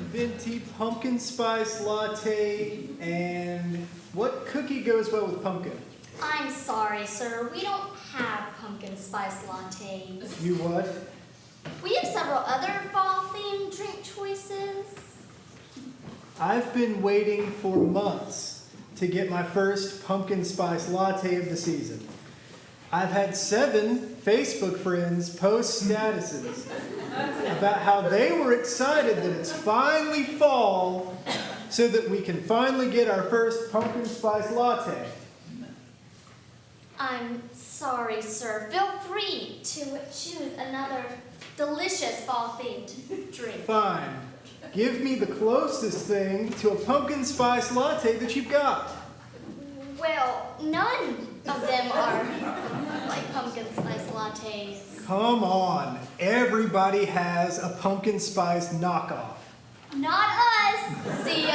venti pumpkin spice latte, and what cookie goes well with pumpkin? I'm sorry, sir. We don't have pumpkin spice lattes. You what? We have several other fall-themed drink choices. I've been waiting for months to get my first pumpkin spice latte of the season. I've had 7 Facebook friends post statuses about how they were excited that it's finally fall so that we can finally get our first pumpkin spice latte. I'm sorry, sir. Feel free to choose another delicious fall-themed drink. Fine. Give me the closest thing to a pumpkin spice latte that you've got. Well, none of them are like pumpkin spice lattes. Come on. Everybody has a pumpkin spice knockoff. Not us. See,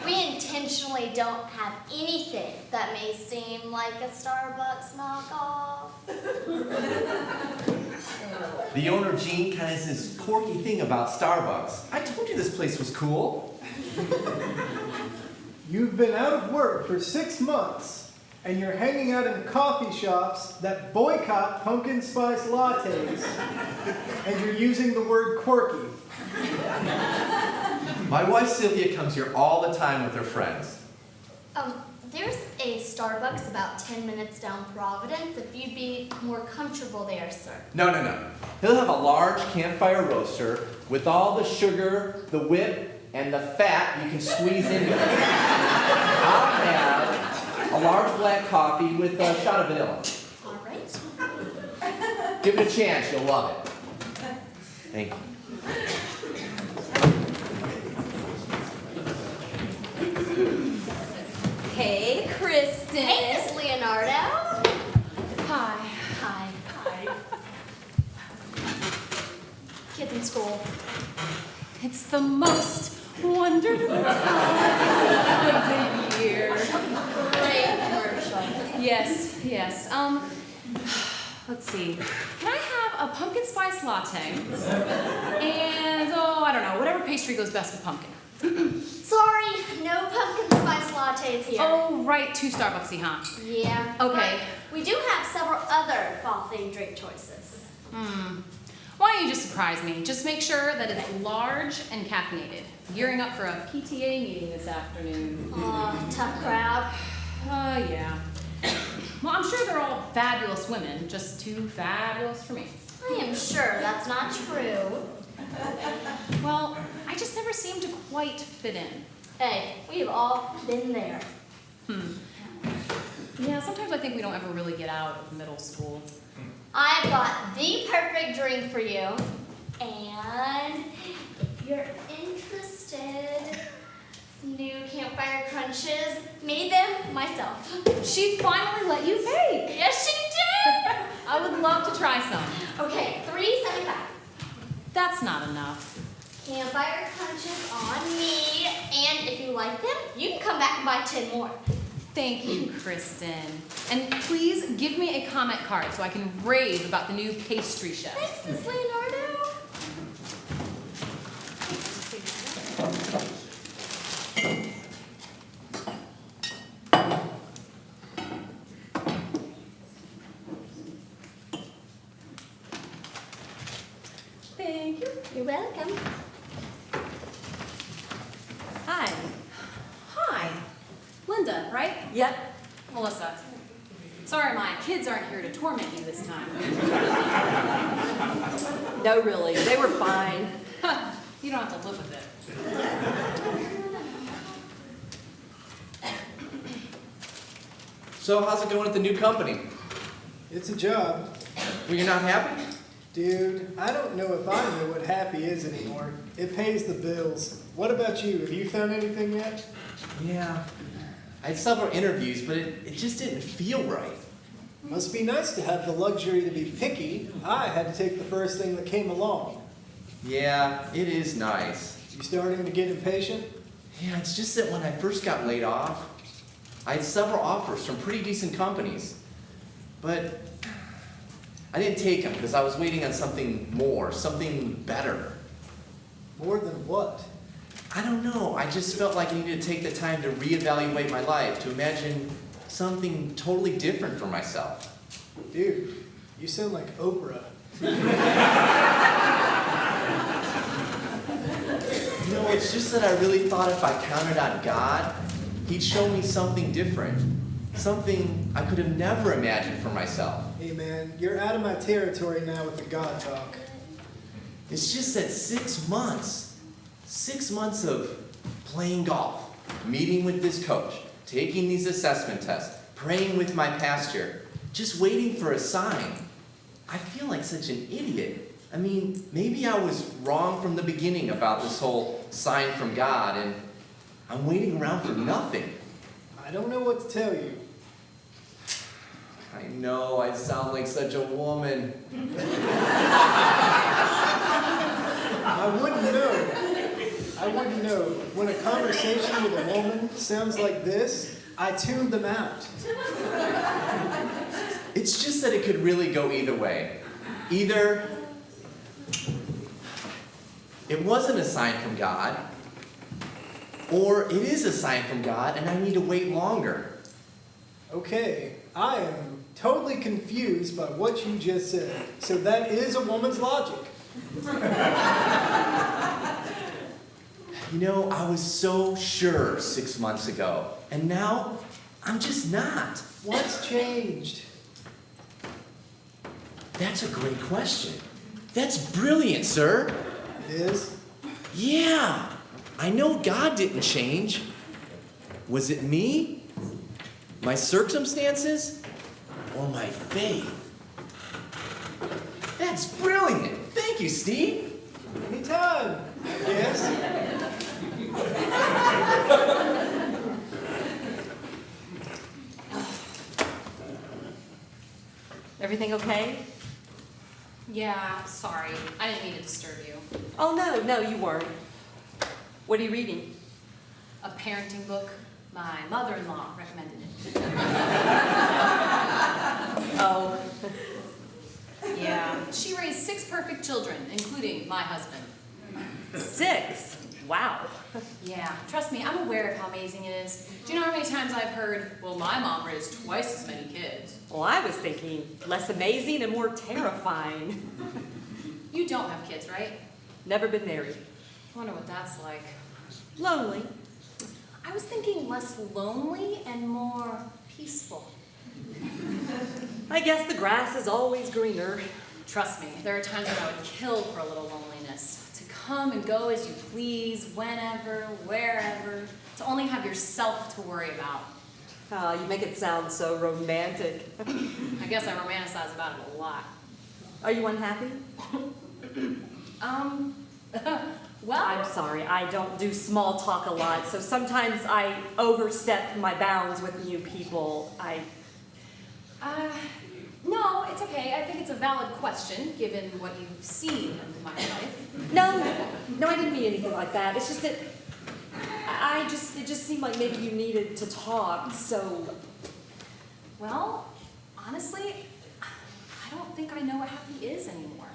we intentionally don't have anything that may seem like a Starbucks knockoff. The owner, Gene, kind of has this quirky thing about Starbucks. I told you this place was cool. You've been out of work for 6 months, and you're hanging out in coffee shops that boycott pumpkin spice lattes, and you're using the word quirky. My wife, Sylvia, comes here all the time with her friends. There's a Starbucks about 10 minutes down Providence if you'd be more comfortable there, sir. No. He'll have a large campfire roaster with all the sugar, the whip, and the fat you can squeeze into it. I'll have a large black coffee with a shot of vanilla. All right. Give it a chance, you'll love it. Thank you. Hey, Kristen. Hey, Miss Leonardo. Hi. Hi. Kids in school. It's the most wonderful time of the year. Great commercial. Yes. Let's see. Can I have a pumpkin spice latte? And, I don't know, whatever pastry goes best with pumpkin. Sorry, no pumpkin spice lattes here. Oh, right, too Starbucksy, huh? Yeah. Okay. But we do have several other fall-themed drink choices. Why don't you just surprise me? Just make sure that it's large and caffeinated. Gearing up for a PTA meeting this afternoon. Tough crowd. Yeah. Well, I'm sure they're all fabulous women, just too fabulous for me. I am sure that's not true. Well, I just never seem to quite fit in. Hey, we've all been there. Yeah, sometimes I think we don't ever really get out of middle school. I've got the perfect drink for you. And if you're interested, new campfire crunches, made them myself. She finally let you bake. Yes, she did! I would love to try some. Okay, $3.75. That's not enough. Campfire crunches on me, and if you like them, you can come back and buy 10 more. Thank you, Kristen. And please give me a comment card so I can rave about the new pastry chef. Thanks, Miss Leonardo. Thank you. You're welcome. Hi. Hi. Linda, right? Yep. Melissa. Sorry, my kids aren't here to torment you this time. No, really. They were fine. You don't have to live with it. So how's it going at the new company? It's a job. Well, you're not happy? Dude, I don't know if I know what happy is anymore. It pays the bills. What about you? Have you found anything yet? Yeah. I had several interviews, but it just didn't feel right. Must be nice to have the luxury to be picky. I had to take the first thing that came along. Yeah, it is nice. You starting to get impatient? Yeah, it's just that when I first got laid off, I had several offers from pretty decent companies. But I didn't take them because I was waiting on something more, something better. More than what? I don't know, I just felt like I needed to take the time to reevaluate my life, to imagine something totally different for myself. Dude, you sound like Oprah. You know, it's just that I really thought if I counted on God, He'd show me something different. Something I could have never imagined for myself. Hey man, you're out of my territory now with the God talk. It's just that 6 months of playing golf, meeting with this coach, taking these assessment tests, praying with my pastor, just waiting for a sign. I feel like such an idiot. I mean, maybe I was wrong from the beginning about this whole sign from God, and I'm waiting around for nothing. I don't know what to tell you. I know, I sound like such a woman. I wouldn't know. When a conversation with a woman sounds like this, I tune them out. It's just that it could really go either way. Either it wasn't a sign from God, or it is a sign from God and I need to wait longer. Okay, I am totally confused by what you just said. So that is a woman's logic. You know, I was so sure 6 months ago, and now I'm just not. What's changed? That's a great question. That's brilliant, sir. It is? Yeah, I know God didn't change. Was it me? My circumstances? Or my faith? That's brilliant. Thank you, Steve. Anytime, I guess. Everything okay? Yeah, sorry. I didn't mean to disturb you. Oh, no, you weren't. What are you reading? A parenting book. My mother-in-law recommended it. Oh, Yeah, she raised 6 perfect children, including my husband. 6. Wow. Yeah, trust me, I'm aware of how amazing it is. Do you know how many times I've heard, well, my mom raised twice as many kids? Well, I was thinking less amazing and more terrifying. You don't have kids, right? Never been married. I wonder what that's like. Lonely. I was thinking less lonely and more peaceful. I guess the grass is always greener. Trust me, there are times when I would kill for a little loneliness. To come and go as you please, whenever, wherever. To only have yourself to worry about. Oh, you make it sound so romantic. I guess I romanticize about it a lot. Are you unhappy? Well, I'm sorry, I don't do small talk a lot, so sometimes I overstep my bounds with new people. No, it's okay. I think it's a valid question, given what you've seen of my life. No, I didn't mean anything like that. It's just that it just seemed like maybe you needed to talk, so. Well, honestly, I don't think I know what happy is anymore.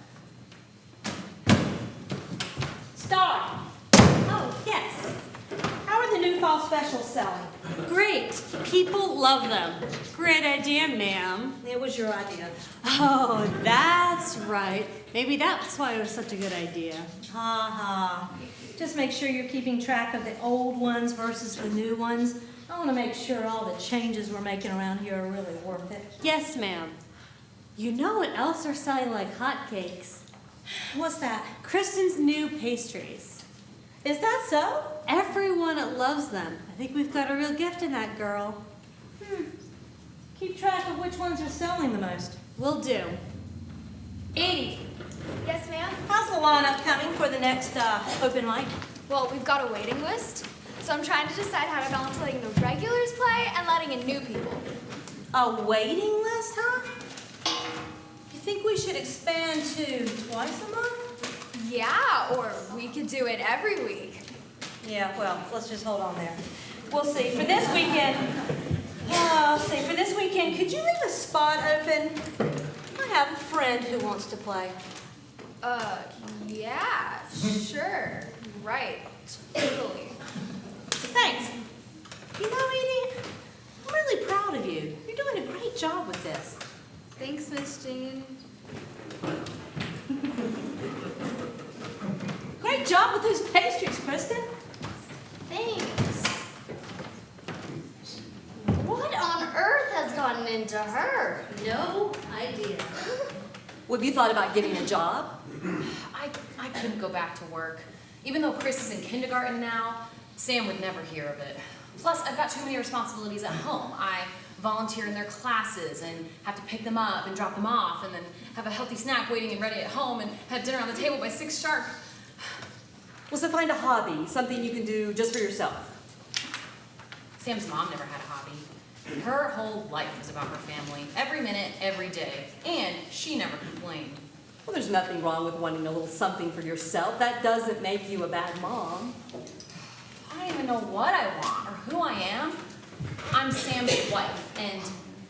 Star. Oh, yes. How are the new fall specials selling? Great. People love them. Great idea, ma'am. It was your idea. Oh, that's right. Maybe that's why it was such a good idea. Ha ha. Just make sure you're keeping track of the old ones versus the new ones. I want to make sure all the changes we're making around here are really worth it. Yes, ma'am. You know what else are selling like hotcakes? What's that? Kristen's new pastries. Is that so? Everyone loves them. I think we've got a real gift in that girl. Keep track of which ones are selling the most. Will do. Edie, Yes, ma'am? how's the lineup coming for the next open mic? Well, we've got a waiting list, so I'm trying to decide how to balance letting the regulars play and letting in new people. A waiting list, huh? You think we should expand to twice a month? Yeah, or we could do it every week. Yeah, well, let's just hold on there. We'll see. For this weekend, could you leave a spot open? I have a friend who wants to play. Yeah, sure. Right. Totally. Thanks, Miss Jane. Great job with those pastries, Kristen. Thanks. What on earth has gotten into her? No idea. Well, have you thought about getting a job? I couldn't go back to work. Even though Chris is in kindergarten now, Sam would never hear of it. Plus, I've got too many responsibilities at home. I volunteer in their classes and have to pick them up and drop them off and then have a healthy snack waiting and ready at home and have dinner on the table by 6 sharp. Well, so find a hobby, something you can do just for yourself. Sam's mom never had a hobby. Her whole life was about her family, every minute, every day, and she never complained. Well, there's nothing wrong with wanting a little something for yourself. That doesn't make you a bad mom. I don't even know what I want or who I am. I'm Sam's wife and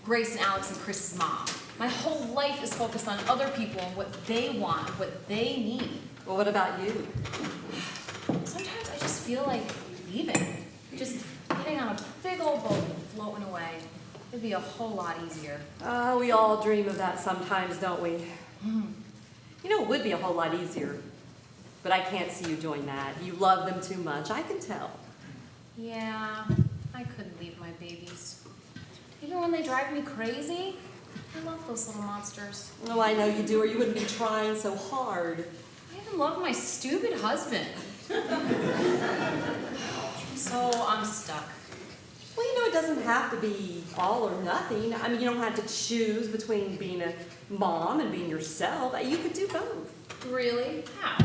Grace and Alex and Chris's mom. My whole life is focused on other people and what they want, what they need. Well, what about you? Sometimes I just feel like leaving, just getting on a big old boat and floating away. It'd be a whole lot easier. We all dream of that sometimes, don't we? You know, it would be a whole lot easier. But I can't see you doing that. You love them too much, I can tell. Yeah, I couldn't leave my babies. Even when they drive me crazy, I love those little monsters. Oh, I know you do, or you wouldn't be trying so hard. I even love my stupid husband. So I'm stuck. Well, you know, it doesn't have to be all or nothing. I mean, you don't have to choose between being a mom and being yourself. You could do both. Really? How?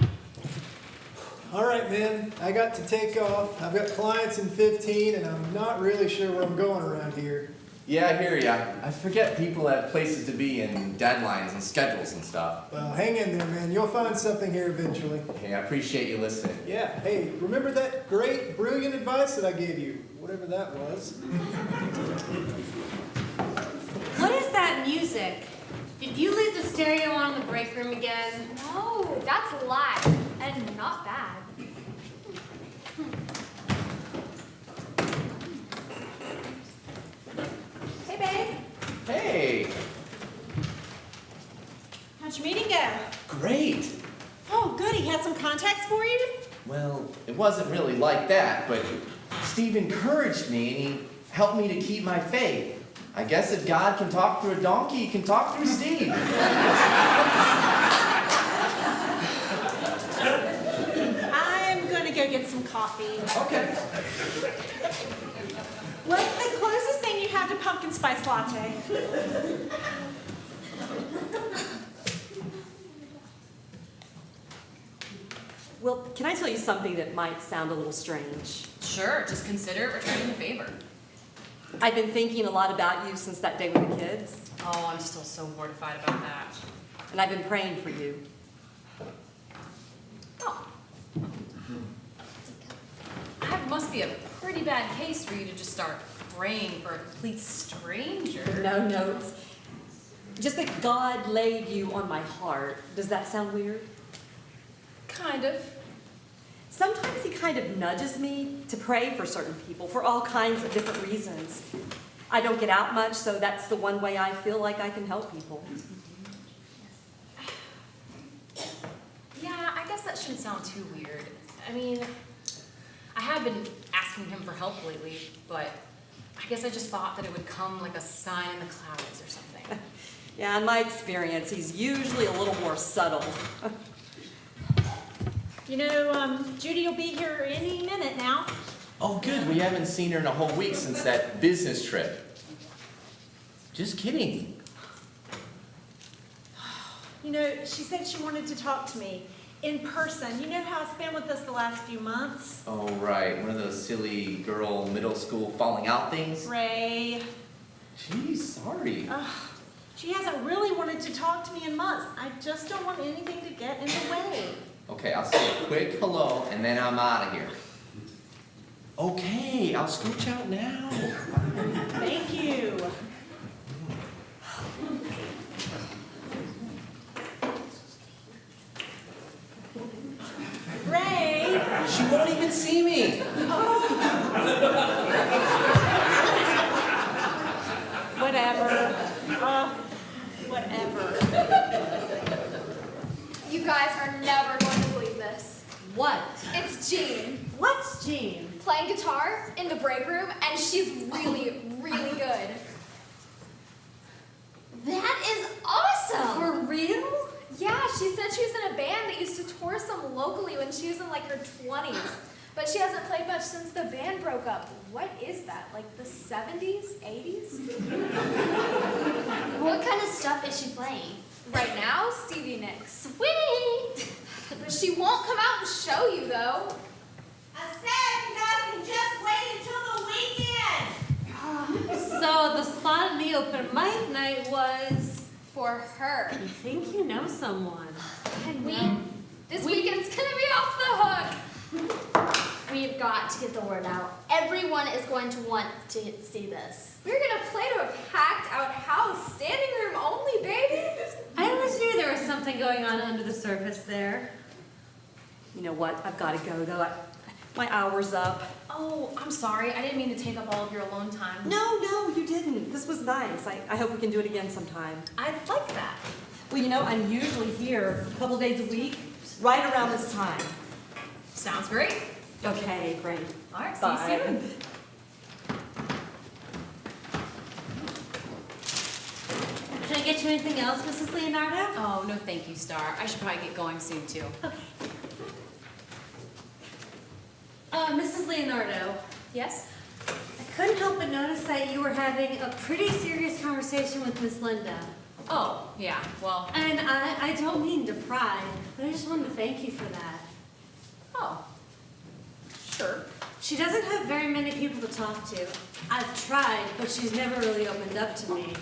All right, man, I got to take off. I've got clients in 15, and I'm not really sure where I'm going around here. Yeah, I hear ya. I forget people have places to be and deadlines and schedules and stuff. Well, hang in there, man. You'll find something here eventually. Hey, I appreciate you listening. Yeah, hey, remember that great, brilliant advice that I gave you? Whatever that was. What is that music? Did you leave the stereo on in the break room again? No, that's live and not bad. Hey, babe. Hey, How'd your meeting go? great. Oh, good. He had some contacts for you? Well, it wasn't really like that, but Steve encouraged me and he helped me to keep my faith. I guess if God can talk through a donkey, he can talk through Steve. I'm gonna go get some coffee. Okay. What's the closest thing you have to pumpkin spice latte? Well, can I tell you something that might sound a little strange? Sure, just consider returning the favor. I've been thinking a lot about you since that day with the kids, Oh, I'm still so mortified about that. and I've been praying for you. Oh. That must be a pretty bad case for you to just start praying for a complete stranger. No notes. Just that God laid you on my heart. Does that sound weird? Kind of. Sometimes he kind of nudges me to pray for certain people for all kinds of different reasons. I don't get out much, so that's the one way I feel like I can help people. Yeah, I guess that shouldn't sound too weird. I mean, I have been asking him for help lately, but I guess I just thought that it would come like a sign in the clouds or something. Yeah, in my experience, he's usually a little more subtle. You know, Judy will be here any minute now. Oh, good. We haven't seen her in a whole week since that business trip. Just kidding. You know, she said she wanted to talk to me in person. You know how it's been with us the last few months? Oh, right. One of those silly girl middle school falling out things. Ray. Jeez, sorry. She hasn't really wanted to talk to me in months. I just don't want anything to get in the way. Okay, I'll say a quick hello and then I'm out of here. Okay, I'll scooch out now. Thank you. Ray. She won't even see me. Whatever. Whatever. You guys are never going to believe this. What? It's Jean What's Jean? playing guitar in the break room, and she's really, really good. That is awesome! For real? Yeah, she said she was in a band that used to tour some locally when she was in like her 20s. But she hasn't played much since the band broke up. What is that, like the 70s, 80s? What kind of stuff is she playing? Right now, Stevie Nicks. Sweet! But she won't come out and show you, though. I said you guys can just wait until the weekend. So the spot in the open mic night was... For her. You think you know someone. And this weekend's gonna be off the hook. We've got to get the word out. Everyone is going to want to see this. We're gonna play to a packed out house, standing room only, baby. I always knew there was something going on under the surface there. You know what? I've got to go, though. My hour's up. Oh, I'm sorry. I didn't mean to take up all of your alone time. No, you didn't. This was nice. I hope we can do it again sometime. I'd like that. Well, you know, I'm usually here a couple days a week, right around this time. Sounds great. Okay, great. All right, Bye. see you soon. Can I get you anything else, Mrs. Leonardo? Oh, no thank you, Star. I should probably get going soon, too. Mrs. Leonardo, Yes? I couldn't help but notice that you were having a pretty serious conversation with Miss Linda. Oh, yeah, well, And I don't mean to pry, but I just wanted to thank you for that. oh, sure. She doesn't have very many people to talk to. I've tried, but she's never really opened up to me.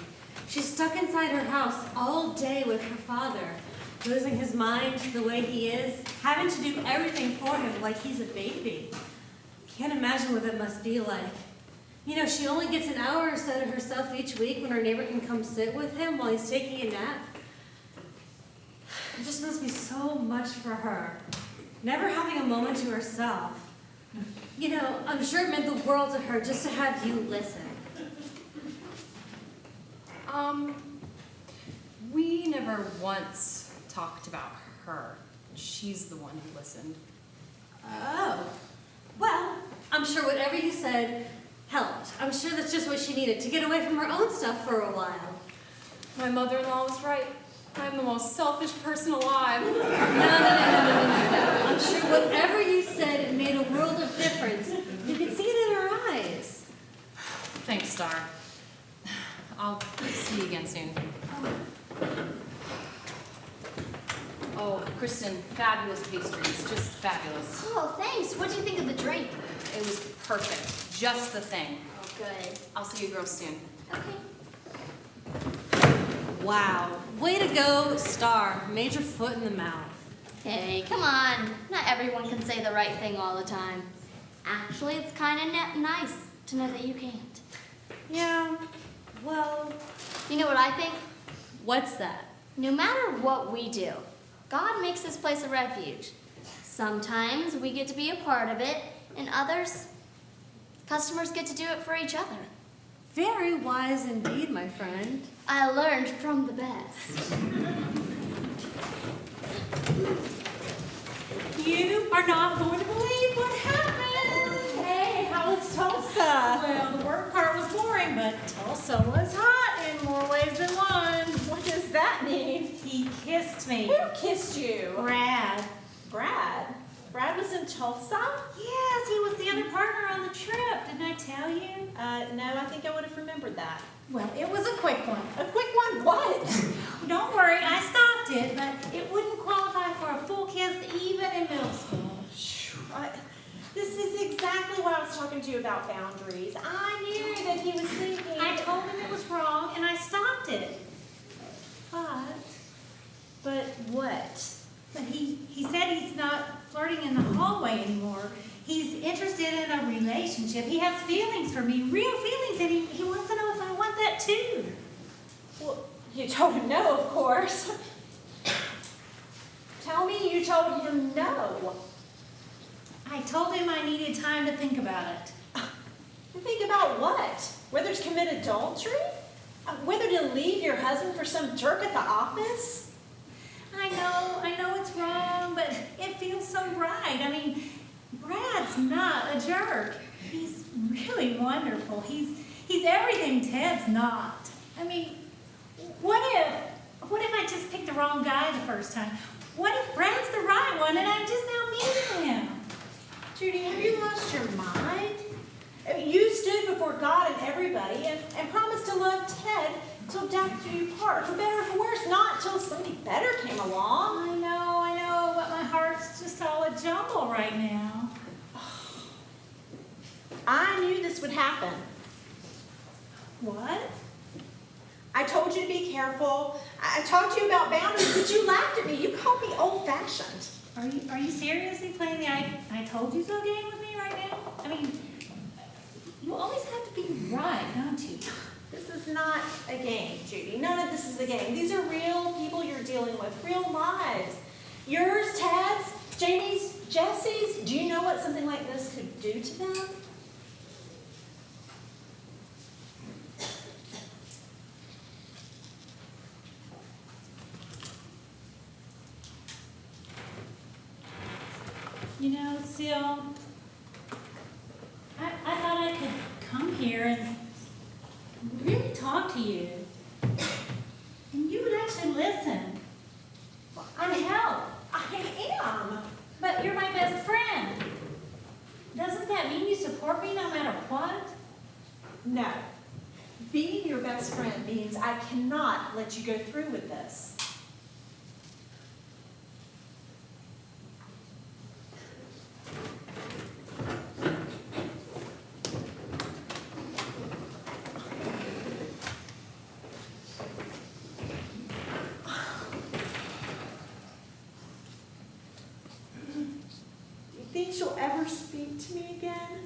She's stuck inside her house all day with her father, losing his mind the way he is, having to do everything for him like he's a baby. Can't imagine what that must be like. You know, she only gets an hour or so to herself each week when her neighbor can come sit with him while he's taking a nap. It just must be so much for her. Never having a moment to herself. You know, I'm sure it meant the world to her just to have you listen. We never once talked about her. She's the one who listened. Oh. Well, I'm sure whatever you said helped. I'm sure that's just what she needed, to get away from her own stuff for a while. My mother-in-law was right. I'm the most selfish person alive. No. I'm sure whatever you said, it made a world of difference. You could see it in her eyes. Thanks, Star. I'll see you again soon. Oh, Kristen, fabulous pastries. Just fabulous. Oh, thanks. What do you think of the drink? It was perfect. Just the thing. Oh, good. I'll see you girls soon. Okay. Wow. Way to go, Star. Major foot in the mouth. Hey, come on. Not everyone can say the right thing all the time. Actually, it's kind of nice to know that you can't. Yeah, well, You know what I think? what's that? No matter what we do, God makes this place a refuge. Sometimes we get to be a part of it, and others, customers get to do it for each other. Very wise indeed, my friend. I learned from the best. You are not going to believe what happened. Hey, how was Tulsa? Well, the work part was boring, but Tulsa was hot in more ways than one. What does that mean? He kissed me. Who kissed you? Brad. Brad. Brad was in Tulsa? Yes, he was the other partner on the trip. Didn't I tell you? No, I think I would have remembered that. Well, it was a quick one. A quick one? What? Don't worry, I stopped it, but it wouldn't qualify for a full kiss even in middle school. This is exactly what I was talking to you about, boundaries. I knew that he was thinking. I told him it was wrong, and I stopped it. But what? But he said he's not flirting in the hallway anymore. He's interested in a relationship. He has feelings for me, real feelings, and he wants to know if I want that too. Well, you told him no, of course. Tell me you told him no. I told him I needed time to think about it. Think about what? Whether to commit adultery? Whether to leave your husband for some jerk at the office? I know it's wrong, but it feels so right. I mean, Brad's not a jerk. He's really wonderful. He's everything Ted's not. I mean, what if I just picked the wrong guy the first time? What if Brad's the right one and I'm just now meeting him? Judy, have you lost your mind? You stood before God and everybody and promised to love Ted till death do you part, for better or for worse, not till somebody better came along. I know, but my heart's just all a jumble right now. I knew this would happen. What? I told you to be careful. I talked to you about boundaries, but you laughed at me. You called me old-fashioned. Are you seriously playing the I told you so game with me right now? I mean, you always have to be right, don't you? This is not a game, Judy. None of this is a game. These are real people you're dealing with, real lives. Yours, Ted's, Jamie's, Jesse's. Do you know what something like this could do to them? You know, Sil, I thought I could come here and really talk to you. And you would actually listen. And help. I am. But you're my best friend. Doesn't that mean you support me no matter what? No. Being your best friend means I cannot let you go through with this. Think she'll ever speak to me again?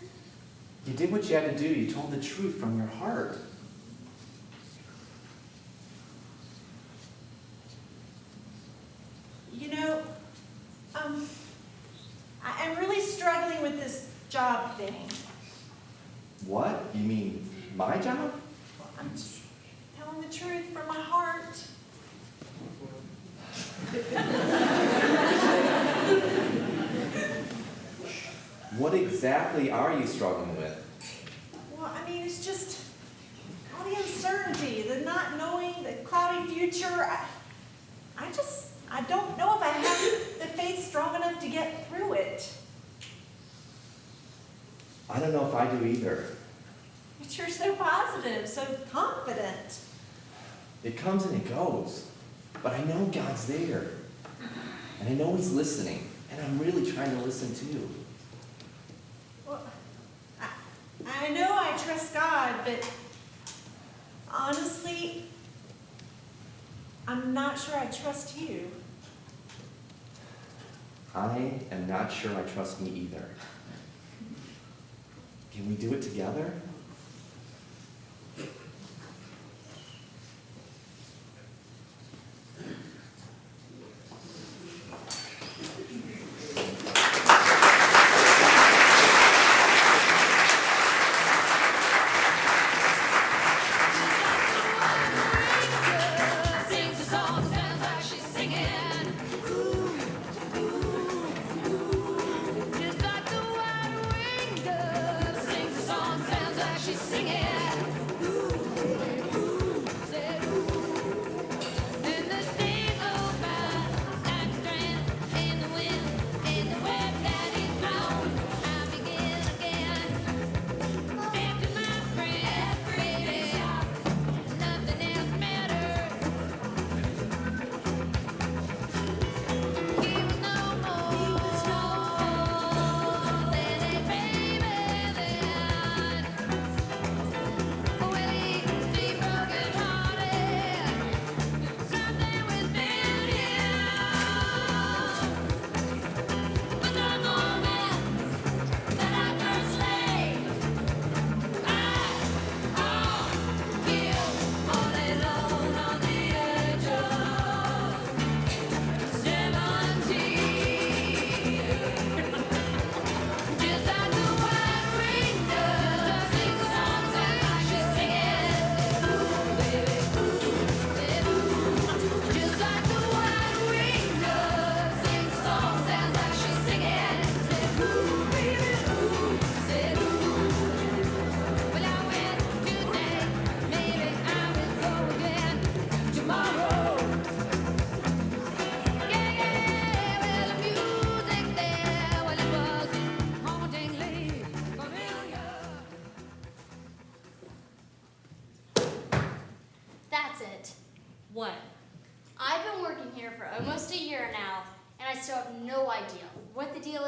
You did what you had to do. You told the truth from your heart. You know, I'm really struggling with this job thing. What? You mean my job? I'm just telling the truth from my heart. What exactly are you struggling with? Well, I mean, it's just all the uncertainty, the not knowing, the cloudy future. I don't know if I have the faith strong enough to get through it. I don't know if I do either. But you're so positive, so confident. It comes and it goes. But I know God's there. And I know He's listening. And I'm really trying to listen too. Well, I know I trust God, but honestly, I'm not sure I trust you. I am not sure I trust me either. Can we do it together? Just like the white winged dove sings a song, sounds like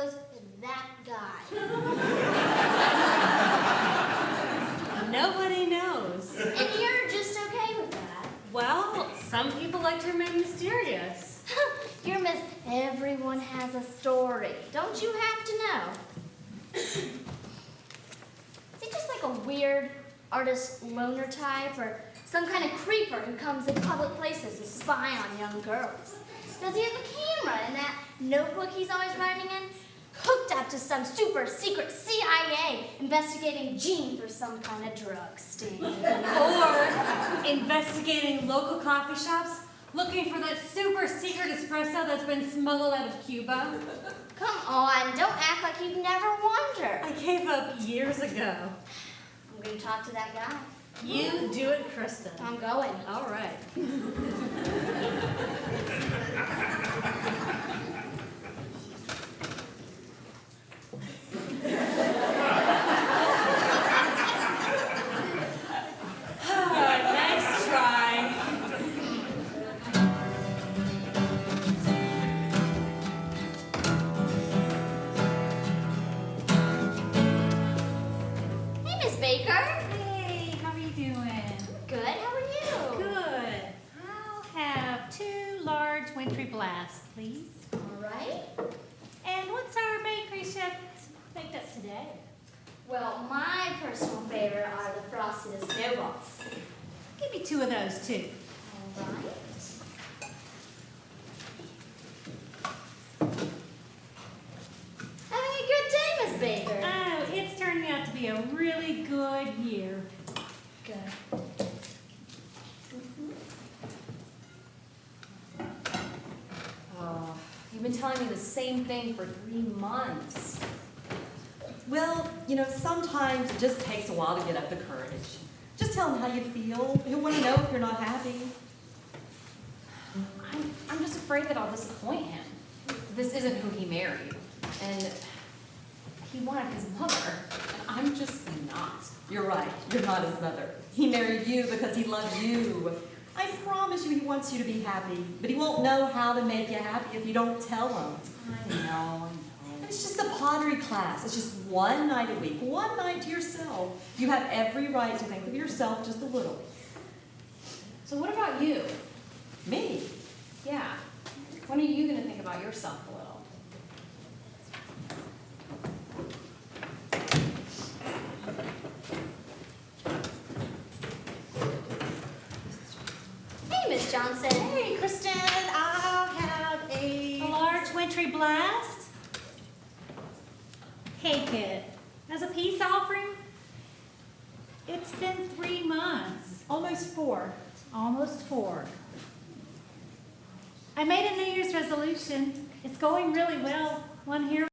was that guy. Nobody knows. And you're just okay with that. Well, some people like to remain mysterious. You're Miss Everyone Has a Story. Don't you have to know? Is he just like a weird artist loner type or some kind of creeper who comes in public places to spy on young girls? Does he have a camera in that notebook he's always writing in? Hooked up to some super secret CIA investigating Gene for some kind of drug sting. Or investigating local coffee shops, looking for that super secret espresso that's been smuggled out of Cuba. Come on, don't act like you've never wondered. I gave up years ago. I'm going to talk to that guy. You do it, Kristen. I'm going. All right. Nice try. Hey, Miss Baker. Hey, how are you doing? Good, how are you? Good. I'll have 2 large wintry blasts, please. All right. And what's our bakery chef baked up today? Well, my personal favorite are the frosted snowballs. Give me 2 of those, too. All right. Having a good day, Miss Baker. Oh, it's turning out to be a really good year. Good. Oh, you've been telling me the same thing for 3 months. Well, you know, sometimes it just takes a while to get up the courage. Just tell him how you feel. He'll want to know if you're not happy. I'm just afraid that I'll disappoint him. This isn't who he married. And he wanted his mother. And I'm just not. You're right. You're not his mother. He married you because he loves you. I promise you he wants you to be happy, but he won't know how to make you happy if you don't tell him. I know. It's just a pottery class. It's just one night a week, one night to yourself. You have every right to think of yourself just a little. So what about you? Me? Yeah. When are you going to think about yourself a little? Hey, Miss Johnson. Hey, Kristen, I'll have A large wintry blast? Hey, kid, as a peace offering, it's been 3 months. Almost 4. Almost 4. I made a New Year's resolution. It's going really well. Want to hear